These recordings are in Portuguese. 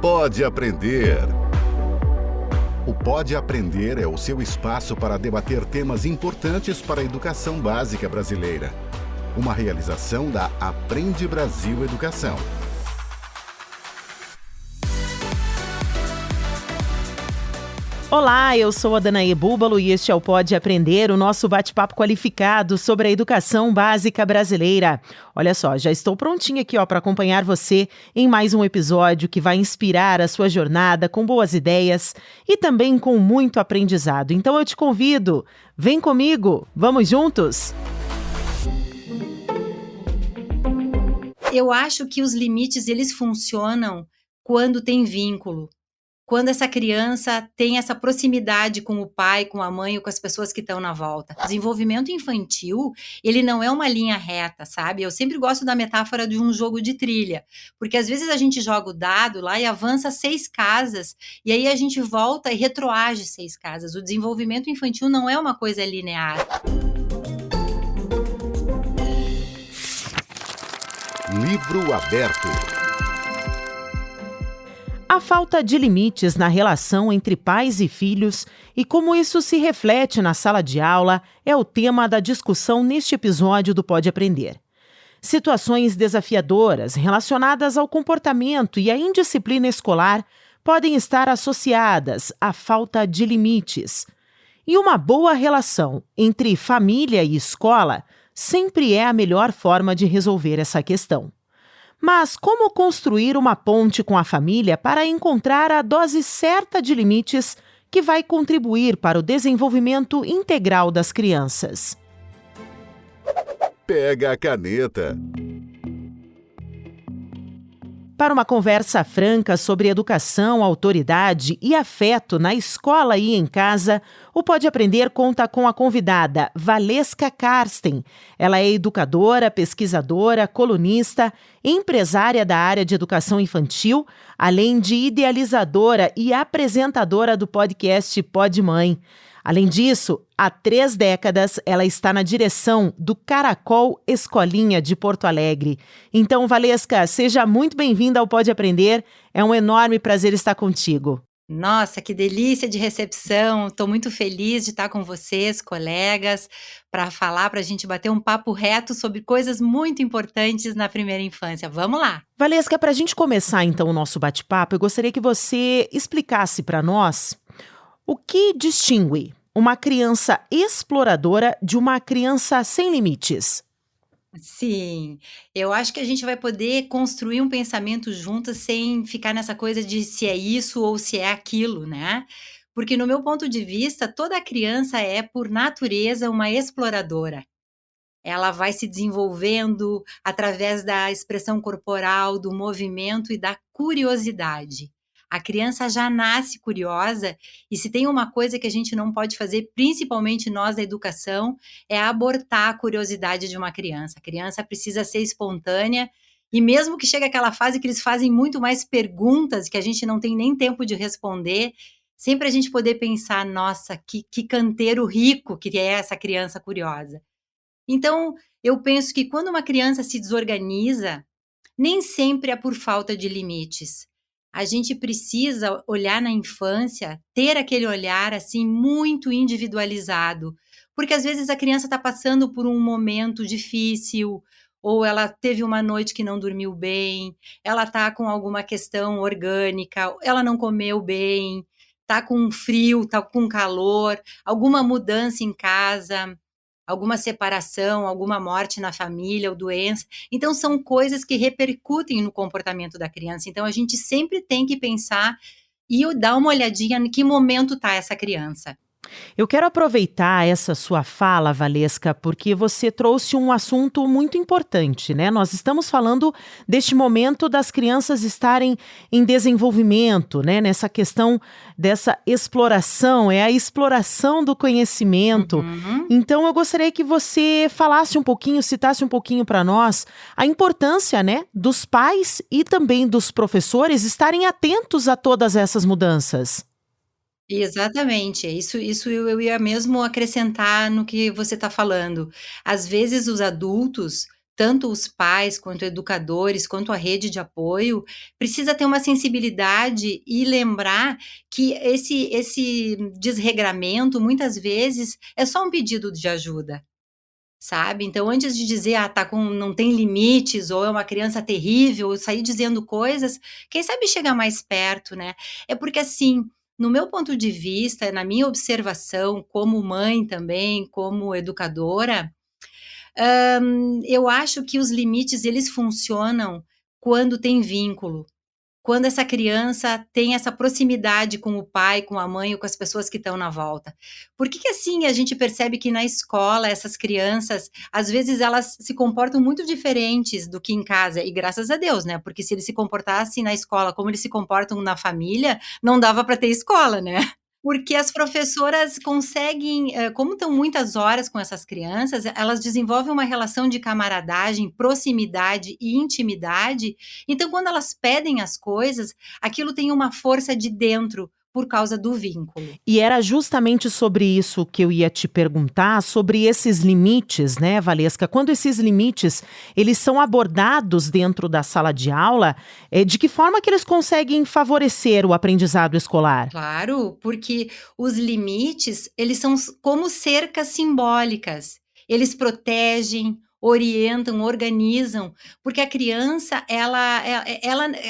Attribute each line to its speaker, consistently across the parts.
Speaker 1: Pode Aprender. O Pode Aprender é o seu espaço para debater temas importantes para a educação básica brasileira. Uma realização da Aprende Brasil Educação.
Speaker 2: Olá, eu sou a Danae Búbalo e este é o Pode Aprender, o nosso bate-papo qualificado sobre a educação básica brasileira. Olha só, já estou prontinha aqui para acompanhar você em mais um episódio que vai inspirar a sua jornada com boas ideias e também com muito aprendizado. Então eu te convido, vem comigo, vamos juntos?
Speaker 3: Eu acho que os limites eles funcionam quando tem vínculo. Quando essa criança tem essa proximidade com o pai, com a mãe ou com as pessoas que estão na volta. O desenvolvimento infantil, ele não é uma linha reta, sabe? Eu sempre gosto da metáfora de um jogo de trilha, porque às vezes a gente joga o dado lá e avança 6 casas, e aí a gente volta e retroage 6 casas. O desenvolvimento infantil não é uma coisa linear.
Speaker 1: Livro aberto.
Speaker 2: A falta de limites na relação entre pais e filhos e como isso se reflete na sala de aula é o tema da discussão neste episódio do Pode Aprender. Situações desafiadoras relacionadas ao comportamento e à indisciplina escolar podem estar associadas à falta de limites. E uma boa relação entre família e escola sempre é a melhor forma de resolver essa questão. Mas como construir uma ponte com a família para encontrar a dose certa de limites que vai contribuir para o desenvolvimento integral das crianças?
Speaker 1: Pega a caneta.
Speaker 2: Para uma conversa franca sobre educação, autoridade e afeto na escola e em casa, o Pode Aprender conta com a convidada Valesca Karsten. Ela é educadora, pesquisadora, colunista, empresária da área de educação infantil, além de idealizadora e apresentadora do podcast Pode Mãe. Além disso, há 3 décadas, ela está na direção do Caracol Escolinha de Porto Alegre. Então, Valesca, seja muito bem-vinda ao Pode Aprender. É um enorme prazer estar contigo.
Speaker 3: Nossa, que delícia de recepção. Estou muito feliz de estar com vocês, colegas, para a gente bater um papo reto sobre coisas muito importantes na primeira infância. Vamos lá!
Speaker 2: Valesca, para a gente começar então o nosso bate-papo, eu gostaria que você explicasse para nós o que distingue uma criança exploradora de uma criança sem limites.
Speaker 3: Sim, eu acho que a gente vai poder construir um pensamento juntas sem ficar nessa coisa de se é isso ou se é aquilo, né? Porque no meu ponto de vista, toda criança é, por natureza, uma exploradora. Ela vai se desenvolvendo através da expressão corporal, do movimento e da curiosidade. A criança já nasce curiosa e se tem uma coisa que a gente não pode fazer, principalmente nós da educação, é abortar a curiosidade de uma criança. A criança precisa ser espontânea e mesmo que chegue aquela fase que eles fazem muito mais perguntas que a gente não tem nem tempo de responder, sempre a gente poder pensar, nossa, que canteiro rico que é essa criança curiosa. Então, eu penso que quando uma criança se desorganiza, nem sempre é por falta de limites. A gente precisa olhar na infância, ter aquele olhar assim muito individualizado, porque às vezes a criança está passando por um momento difícil, ou ela teve uma noite que não dormiu bem, ela está com alguma questão orgânica, ela não comeu bem, está com frio, está com calor, alguma mudança em casa, alguma separação, alguma morte na família ou doença. Então, são coisas que repercutem no comportamento da criança. Então, a gente sempre tem que pensar e dar uma olhadinha em que momento está essa criança.
Speaker 2: Eu quero aproveitar essa sua fala, Valesca, porque você trouxe um assunto muito importante, né? Nós estamos falando deste momento das crianças estarem em desenvolvimento, né? Nessa questão dessa exploração, é a exploração do conhecimento.
Speaker 3: Uhum.
Speaker 2: Então, eu gostaria que você falasse um pouquinho, citasse um pouquinho para nós a importância, né, dos pais e também dos professores estarem atentos a todas essas mudanças.
Speaker 3: Exatamente, isso eu ia mesmo acrescentar no que você está falando. Às vezes os adultos tanto os pais, quanto educadores, quanto a rede de apoio, precisa ter uma sensibilidade e lembrar que esse desregramento, muitas vezes, é só um pedido de ajuda, sabe. Então antes de dizer: "Ah, tá com não tem limites", ou "É uma criança terrível", ou sair dizendo coisas, quem sabe chega mais perto, né. É porque, assim, no meu ponto de vista, na minha observação como mãe também, como educadora, eu acho que os limites eles funcionam quando tem vínculo, quando essa criança tem essa proximidade com o pai, com a mãe ou com as pessoas que estão na volta. Por que que, assim, a gente percebe que na escola essas crianças, às vezes elas se comportam muito diferentes do que em casa, e graças a Deus, né, porque se eles se comportassem na escola como eles se comportam na família, não dava para ter escola, né. Porque as professoras conseguem, como estão muitas horas com essas crianças, elas desenvolvem uma relação de camaradagem, proximidade e intimidade, então quando elas pedem as coisas, aquilo tem uma força de dentro, por causa do vínculo.
Speaker 2: E era justamente sobre isso que eu ia te perguntar, sobre esses limites, né, Valesca? Quando esses limites, eles são abordados dentro da sala de aula, de que forma que eles conseguem favorecer o aprendizado escolar?
Speaker 3: Claro, porque os limites, eles são como cercas simbólicas. Eles protegem, orientam, organizam, porque a criança,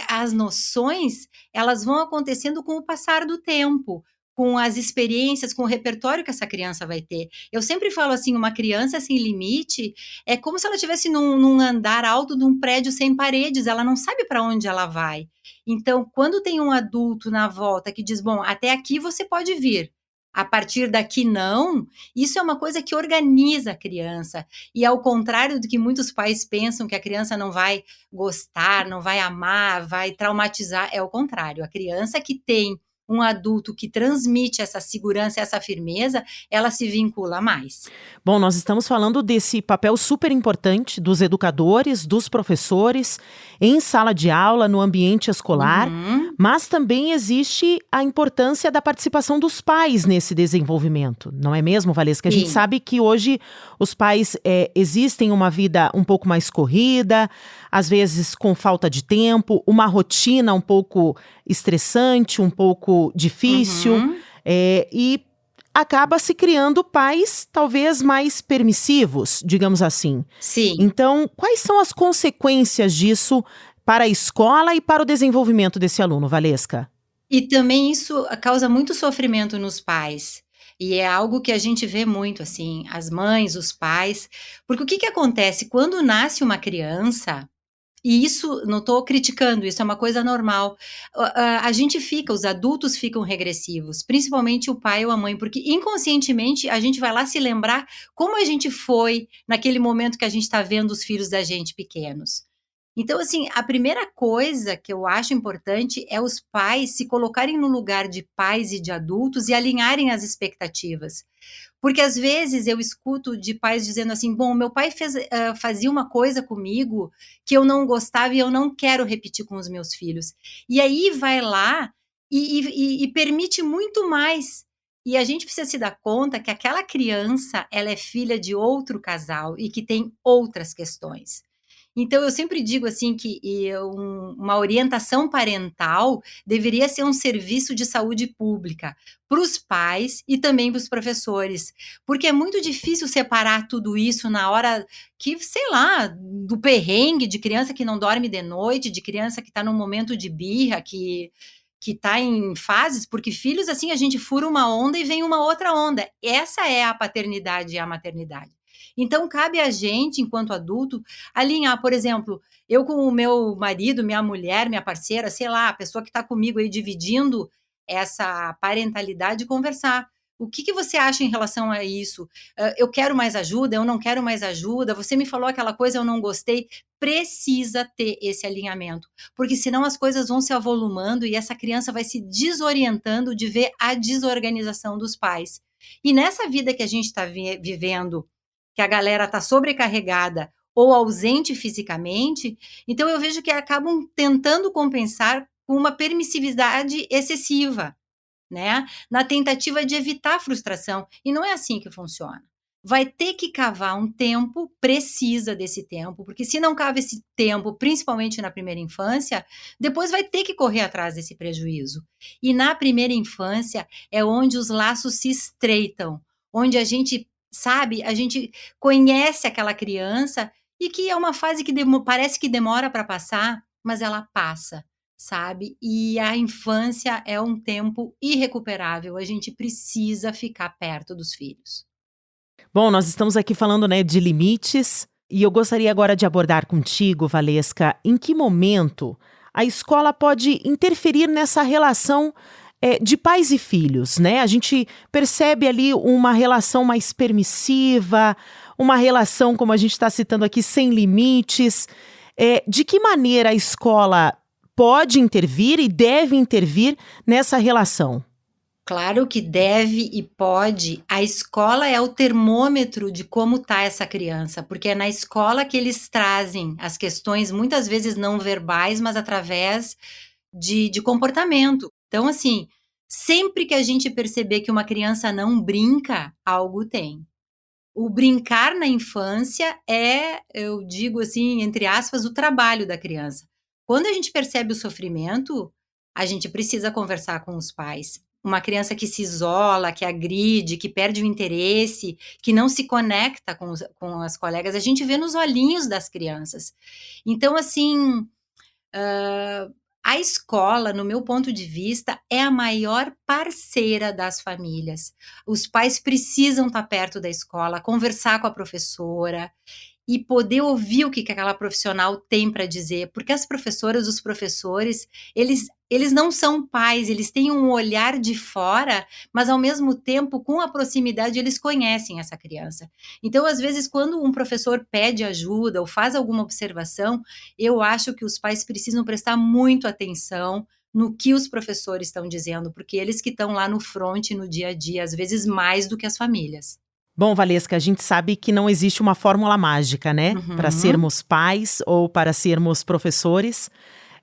Speaker 3: as noções, elas vão acontecendo com o passar do tempo, com as experiências, com o repertório que essa criança vai ter. Eu sempre falo assim, uma criança sem limite é como se ela estivesse num andar alto de um prédio sem paredes, ela não sabe para onde ela vai. Então, quando tem um adulto na volta que diz: "Bom, até aqui você pode vir, a partir daqui não", isso é uma coisa que organiza a criança. E ao contrário do que muitos pais pensam que a criança não vai gostar, não vai amar, vai traumatizar, é o contrário. A criança que tem um adulto que transmite essa segurança, essa firmeza, ela se vincula mais.
Speaker 2: Bom, nós estamos falando desse papel super importante dos educadores, dos professores, em sala de aula, no ambiente escolar,
Speaker 3: Uhum.
Speaker 2: mas também existe a importância da participação dos pais nesse desenvolvimento, não é mesmo, Valesca? A gente
Speaker 3: Sim.
Speaker 2: sabe que hoje os pais existem uma vida um pouco mais corrida, às vezes com falta de tempo, uma rotina um pouco estressante, um pouco difícil,
Speaker 3: Uhum.
Speaker 2: e acaba se criando pais talvez mais permissivos, digamos assim.
Speaker 3: Sim.
Speaker 2: Então, quais são as consequências disso para a escola e para o desenvolvimento desse aluno, Valesca?
Speaker 3: E também isso causa muito sofrimento nos pais. E é algo que a gente vê muito, assim, as mães, os pais, porque o que que acontece? Quando nasce uma criança, e isso não estou criticando, isso é uma coisa normal, a gente fica, os adultos ficam regressivos, principalmente o pai ou a mãe, porque inconscientemente a gente vai lá se lembrar como a gente foi naquele momento que a gente está vendo os filhos da gente pequenos. Então, assim, a primeira coisa que eu acho importante é os pais se colocarem no lugar de pais e de adultos e alinharem as expectativas. Porque às vezes eu escuto de pais dizendo assim: "Bom, meu pai fazia uma coisa comigo que eu não gostava e eu não quero repetir com os meus filhos". E aí vai lá e permite muito mais. E a gente precisa se dar conta que aquela criança, ela é filha de outro casal e que tem outras questões. Então eu sempre digo assim que uma orientação parental deveria ser um serviço de saúde pública para os pais e também para os professores, porque é muito difícil separar tudo isso na hora que, sei lá, do perrengue de criança que não dorme de noite, de criança que está num momento de birra, que está em fases, porque filhos assim a gente fura uma onda e vem uma outra onda. Essa é a paternidade e a maternidade. Então cabe a gente, enquanto adulto, alinhar, por exemplo, eu com o meu marido, minha mulher, minha parceira, sei lá, a pessoa que está comigo aí dividindo essa parentalidade, conversar. O que que você acha em relação a isso? Eu quero mais ajuda, eu não quero mais ajuda, você me falou aquela coisa, eu não gostei. Precisa ter esse alinhamento, porque senão as coisas vão se avolumando e essa criança vai se desorientando de ver a desorganização dos pais. E nessa vida que a gente está vivendo, que a galera está sobrecarregada ou ausente fisicamente, então eu vejo que acabam tentando compensar com uma permissividade excessiva, né, na tentativa de evitar a frustração, e não é assim que funciona. vai ter que cavar um tempo, precisa desse tempo, porque se não cava esse tempo, principalmente na primeira infância, depois vai ter que correr atrás desse prejuízo. E na primeira infância é onde os laços se estreitam, onde a gente, sabe, a gente conhece aquela criança e que é uma fase que parece que demora para passar, mas ela passa, sabe? E a infância é um tempo irrecuperável, a gente precisa ficar perto dos filhos.
Speaker 2: Bom, nós estamos aqui falando, né, de limites, e eu gostaria agora de abordar contigo, Valesca, em que momento a escola pode interferir nessa relação de pais e filhos, né? A gente percebe ali uma relação mais permissiva, uma relação, como a gente está citando aqui, sem limites. De que maneira a escola pode intervir e deve intervir nessa relação?
Speaker 3: Claro que deve e pode. A escola é o termômetro de como está essa criança, porque é na escola que eles trazem as questões, muitas vezes não verbais, mas através de comportamento. Então, assim, sempre que a gente perceber que uma criança não brinca, algo tem. O brincar na infância é, eu digo assim, entre aspas, o trabalho da criança. Quando a gente percebe o sofrimento, a gente precisa conversar com os pais. Uma criança que se isola, que agride, que perde o interesse, que não se conecta com as colegas, a gente vê nos olhinhos das crianças. Então, assim, a escola, no meu ponto de vista, é a maior parceira das famílias. Os pais precisam estar perto da escola, conversar com a professora e poder ouvir o que aquela profissional tem para dizer, porque as professoras, os professores, eles não são pais, eles têm um olhar de fora, mas ao mesmo tempo, com a proximidade, eles conhecem essa criança. Então, às vezes, quando um professor pede ajuda ou faz alguma observação, eu acho que os pais precisam prestar muito atenção no que os professores estão dizendo, porque eles que estão lá no front, no dia a dia, às vezes mais do que as famílias.
Speaker 2: Bom, Valesca, a gente sabe que não existe uma fórmula mágica, né? Para
Speaker 3: Uhum.
Speaker 2: sermos pais ou para sermos professores.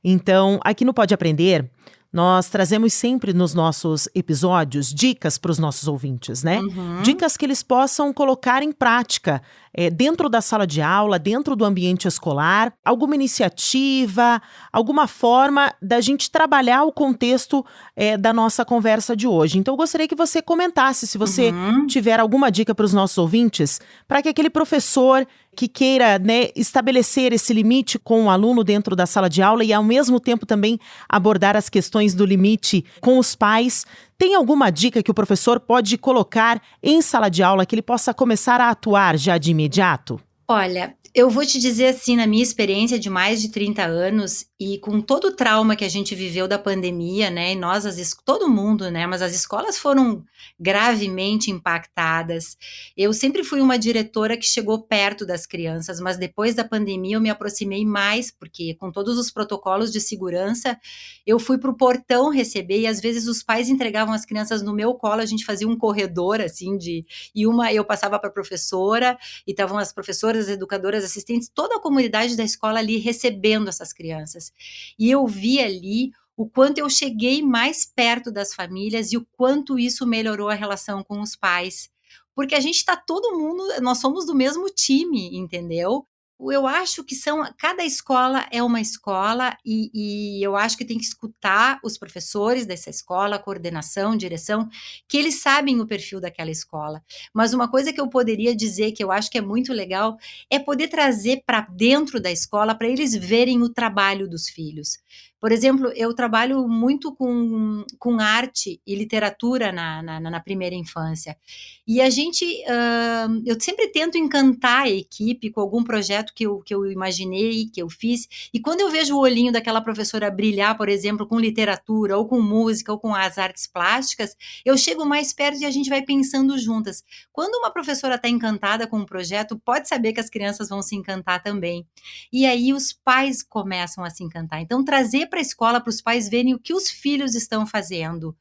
Speaker 2: Então, aqui no Pode Aprender, nós trazemos sempre nos nossos episódios dicas para os nossos ouvintes, né?
Speaker 3: Uhum.
Speaker 2: Dicas que eles possam colocar em prática dentro da sala de aula, dentro do ambiente escolar, alguma iniciativa, alguma forma da gente trabalhar o contexto da nossa conversa de hoje. Então, eu gostaria que você comentasse se você
Speaker 3: Uhum.
Speaker 2: tiver alguma dica para os nossos ouvintes, para que aquele professor que queira, né, estabelecer esse limite com o aluno dentro da sala de aula e, ao mesmo tempo, também abordar as questões do limite com os pais. Tem alguma dica que o professor pode colocar em sala de aula que ele possa começar a atuar já de imediato?
Speaker 3: Olha, eu vou te dizer assim, na minha experiência de mais de 30 anos e com todo o trauma que a gente viveu da pandemia, né, e nós todo mundo, né, mas as escolas foram gravemente impactadas. Eu sempre fui uma diretora que chegou perto das crianças, mas depois da pandemia eu me aproximei mais, porque com todos os protocolos de segurança, eu fui para o portão receber e às vezes os pais entregavam as crianças no meu colo, a gente fazia um corredor assim e eu passava para a professora e estavam as professoras, as educadoras, assistentes, toda a comunidade da escola ali recebendo essas crianças. E eu vi ali o quanto eu cheguei mais perto das famílias e o quanto isso melhorou a relação com os pais. Porque a gente está todo mundo, nós somos do mesmo time, entendeu? Eu acho que cada escola é uma escola e eu acho que tem que escutar os professores dessa escola, coordenação, direção, que eles sabem o perfil daquela escola. Mas uma coisa que eu poderia dizer que eu acho que é muito legal é poder trazer para dentro da escola para eles verem o trabalho dos filhos. Por exemplo, eu trabalho muito com arte e literatura na primeira infância. E a gente, eu sempre tento encantar a equipe com algum projeto que eu imaginei, que eu fiz. E quando eu vejo o olhinho daquela professora brilhar, por exemplo, com literatura, ou com música, ou com as artes plásticas, eu chego mais perto e a gente vai pensando juntas. Quando uma professora está encantada com um projeto, pode saber que as crianças vão se encantar também. E aí os pais começam a se encantar. Então, trazer para a escola, para os pais verem o que os filhos estão fazendo.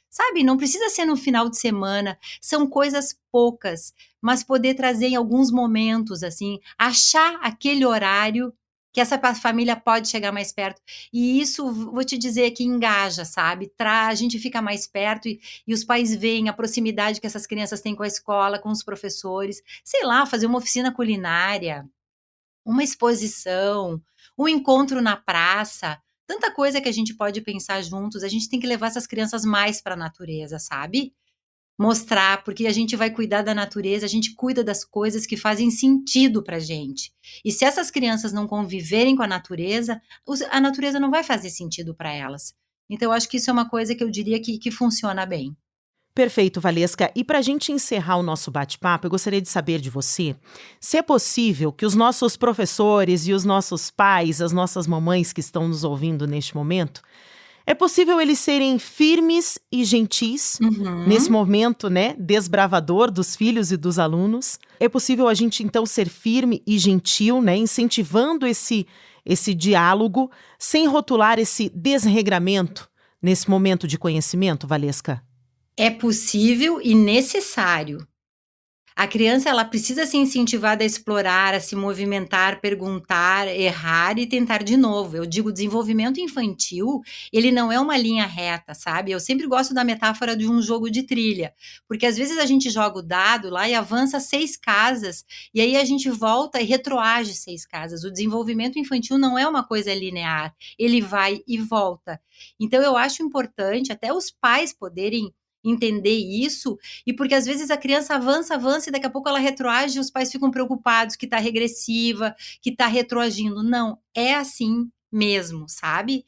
Speaker 3: Sabe, não precisa ser no final de semana, são coisas poucas, mas poder trazer em alguns momentos, assim, achar aquele horário que essa família pode chegar mais perto. E isso, vou te dizer, que engaja, sabe? A gente fica mais perto e os pais veem a proximidade que essas crianças têm com a escola, com os professores. Sei lá, fazer uma oficina culinária, uma exposição, um encontro na praça. Tanta coisa que a gente pode pensar juntos. A gente tem que levar essas crianças mais para a natureza, sabe? Mostrar, porque a gente vai cuidar da natureza, a gente cuida das coisas que fazem sentido pra gente. E se essas crianças não conviverem com a natureza não vai fazer sentido para elas. Então eu acho que isso é uma coisa que eu diria que funciona bem.
Speaker 2: Perfeito, Valesca. E para a gente encerrar o nosso bate-papo, eu gostaria de saber de você se é possível que os nossos professores e os nossos pais, as nossas mamães que estão nos ouvindo neste momento, é possível eles serem firmes e gentis nesse
Speaker 3: Uhum.
Speaker 2: momento, né, desbravador dos filhos e dos alunos. É possível a gente, então, ser firme e gentil, né, incentivando esse diálogo, sem rotular esse desregramento nesse momento de conhecimento, Valesca?
Speaker 3: É possível e necessário. A criança, ela precisa ser incentivada a explorar, a se movimentar, perguntar, errar e tentar de novo. Eu digo, desenvolvimento infantil, ele não é uma linha reta, sabe? Eu sempre gosto da metáfora de um jogo de trilha, porque às vezes a gente joga o dado lá e avança 6 casas, e aí a gente volta e retroage 6 casas. O desenvolvimento infantil não é uma coisa linear, ele vai e volta. Então eu acho importante até os pais poderem entender isso, e porque às vezes a criança avança, avança e daqui a pouco ela retroage e os pais ficam preocupados que está regressiva, que está retroagindo. Não, é assim mesmo, sabe?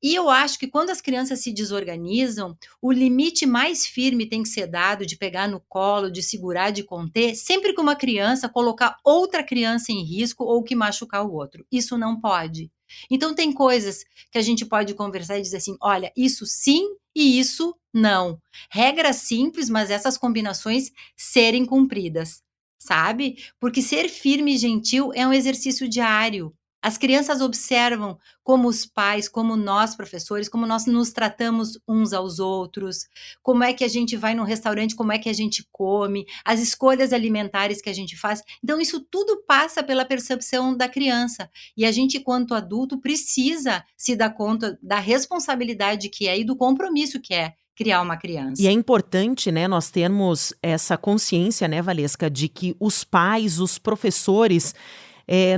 Speaker 3: E eu acho que quando as crianças se desorganizam, o limite mais firme tem que ser dado de pegar no colo, de segurar, de conter, sempre que uma criança colocar outra criança em risco ou que machucar o outro. Isso não pode. Então tem coisas que a gente pode conversar e dizer assim, olha, isso sim e isso não. Regras simples, mas essas combinações serem cumpridas, sabe? Porque ser firme e gentil é um exercício diário. As crianças observam como os pais, como nós professores, como nós nos tratamos uns aos outros, como é que a gente vai no restaurante, como é que a gente come, as escolhas alimentares que a gente faz. Então isso tudo passa pela percepção da criança, e a gente, quanto adulto, precisa se dar conta da responsabilidade que é e do compromisso que é criar uma
Speaker 2: E é
Speaker 3: criança.
Speaker 2: importante, né, nós termos essa consciência, né, Valesca, de que os pais, os professores,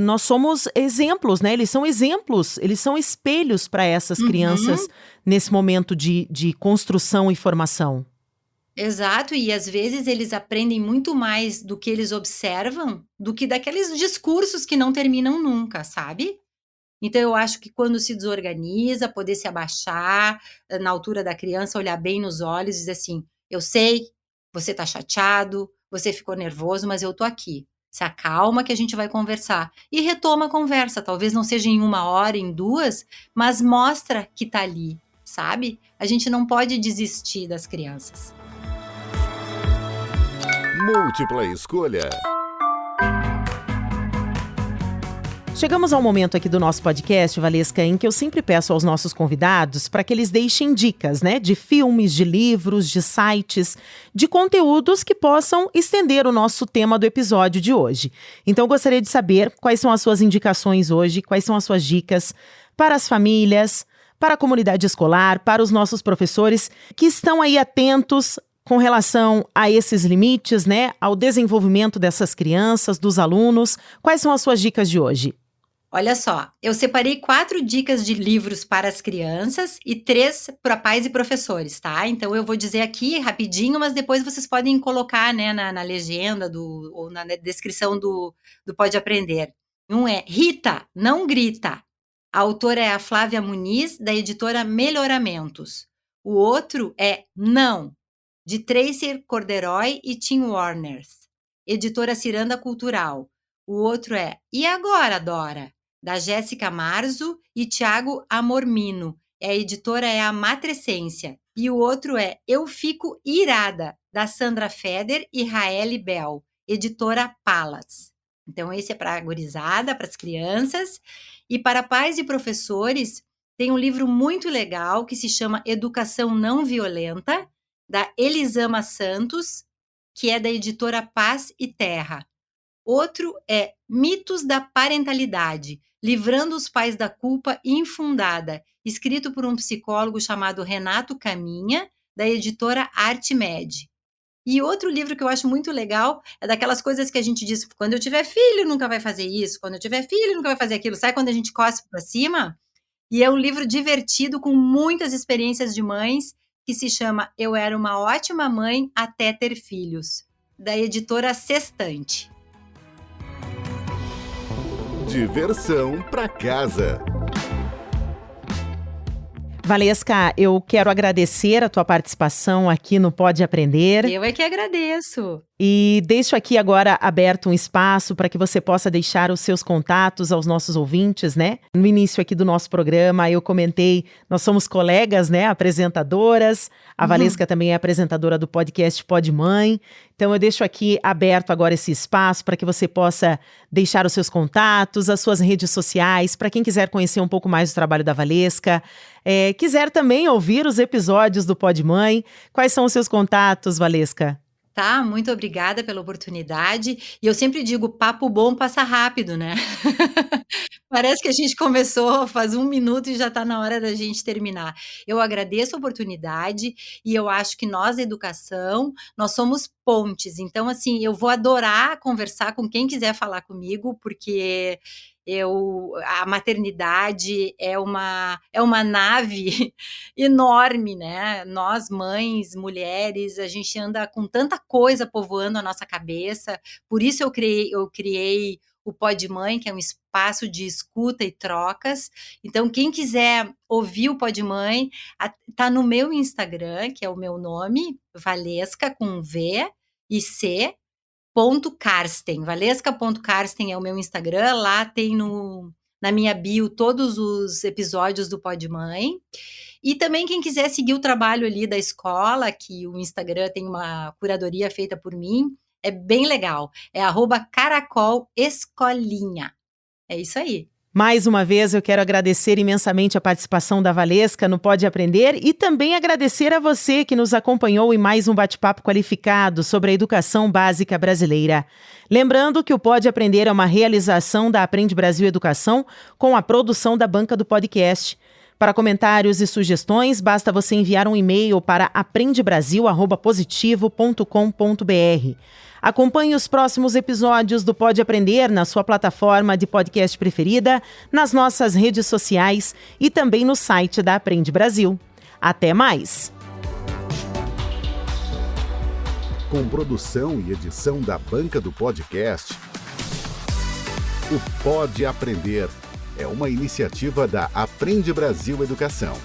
Speaker 2: nós somos exemplos, né? Eles são exemplos, eles são espelhos para essas crianças
Speaker 3: Uhum.
Speaker 2: nesse momento de construção e formação.
Speaker 3: Exato, e às vezes eles aprendem muito mais do que eles observam, do que daqueles discursos que não terminam nunca, sabe? Então eu acho que quando se desorganiza, poder se abaixar, na altura da criança, olhar bem nos olhos e dizer assim: "Eu sei, você tá chateado, você ficou nervoso, mas eu tô aqui. Se acalma que a gente vai conversar". E retoma a conversa, talvez não seja em 1 hora, em 2, mas mostra que tá ali, sabe? A gente não pode desistir das crianças.
Speaker 1: Múltipla escolha.
Speaker 2: Chegamos ao momento aqui do nosso podcast, Valesca, em que eu sempre peço aos nossos convidados para que eles deixem dicas, né, de filmes, de livros, de sites, de conteúdos que possam estender o nosso tema do episódio de hoje. Então, eu gostaria de saber quais são as suas indicações hoje, quais são as suas dicas para as famílias, para a comunidade escolar, para os nossos professores que estão aí atentos com relação a esses limites, né, ao desenvolvimento dessas crianças, dos alunos. Quais são as suas dicas de hoje?
Speaker 3: Olha só, eu separei 4 dicas de livros para as crianças e 3 para pais e professores, tá? Então eu vou dizer aqui rapidinho, mas depois vocês podem colocar, né, na legenda ou na descrição do Pode Aprender. Um é Rita, não grita. A autora é a Flávia Muniz, da editora Melhoramentos. O outro é Não, de Tracy Corderoy e Tim Warners, editora Ciranda Cultural. O outro é E Agora, Dora? Da Jéssica Marzo e Tiago Amormino. A editora é a Matrescência. E o outro é Eu Fico Irada, da Sandra Feder e Raeli Bell, editora Palas. Então, esse é para a gurizada, para as crianças. E para pais e professores, tem um livro muito legal que se chama Educação Não Violenta, da Elisama Santos, que é da editora Paz e Terra. Outro é Mitos da Parentalidade, Livrando os Pais da Culpa Infundada, escrito por um psicólogo chamado Renato Caminha, da editora Artmed. E outro livro que eu acho muito legal é daquelas coisas que a gente diz, quando eu tiver filho nunca vai fazer isso, quando eu tiver filho nunca vai fazer aquilo, sabe quando a gente cospe para cima? E é um livro divertido com muitas experiências de mães, que se chama Eu Era Uma Ótima Mãe Até Ter Filhos, da editora Sextante.
Speaker 1: Diversão para casa.
Speaker 2: Valesca, eu quero agradecer a tua participação aqui no Pode Aprender.
Speaker 3: Eu é que agradeço.
Speaker 2: E deixo aqui agora aberto um espaço para que você possa deixar os seus contatos aos nossos ouvintes, né? No início aqui do nosso programa, eu comentei, nós somos colegas, né? Apresentadoras. A Valesca também é apresentadora do podcast Pod Mãe. Então, eu deixo aqui aberto agora esse espaço para que você possa deixar os seus contatos, as suas redes sociais, para quem quiser conhecer um pouco mais do trabalho da Valesca, quiser também ouvir os episódios do Pod Mãe. Quais são os seus contatos, Valesca?
Speaker 3: Tá, muito obrigada pela oportunidade. E eu sempre digo, papo bom passa rápido, né? Parece que a gente começou faz 1 minuto e já está na hora da gente terminar. Eu agradeço a oportunidade e eu acho que nós, da educação, nós somos pontes. Então, assim, eu vou adorar conversar com quem quiser falar comigo, porque a maternidade é uma nave enorme, né? Nós, mães, mulheres, a gente anda com tanta coisa povoando a nossa cabeça. Por isso eu criei o Pod Mãe, que é um espaço de escuta e trocas. Então, quem quiser ouvir o Pod Mãe, tá no meu Instagram, que é o meu nome, Valesca, com V e C, .Karsten. Valesca.Karsten é o meu Instagram. Lá tem na minha bio todos os episódios do Pod Mãe. E também quem quiser seguir o trabalho ali da escola, que o Instagram tem uma curadoria feita por mim, é bem legal. É @caracolescolinha. É isso aí.
Speaker 2: Mais uma vez, eu quero agradecer imensamente a participação da Valesca no Pode Aprender e também agradecer a você que nos acompanhou em mais um bate-papo qualificado sobre a educação básica brasileira. Lembrando que o Pode Aprender é uma realização da Aprende Brasil Educação com a produção da banca do podcast. Para comentários e sugestões, basta você enviar um e-mail para aprendebrasil@positivo.com.br. Acompanhe os próximos episódios do Pode Aprender na sua plataforma de podcast preferida, nas nossas redes sociais e também no site da Aprende Brasil. Até mais!
Speaker 1: Com produção e edição da banca do podcast, o Pode Aprender é uma iniciativa da Aprende Brasil Educação.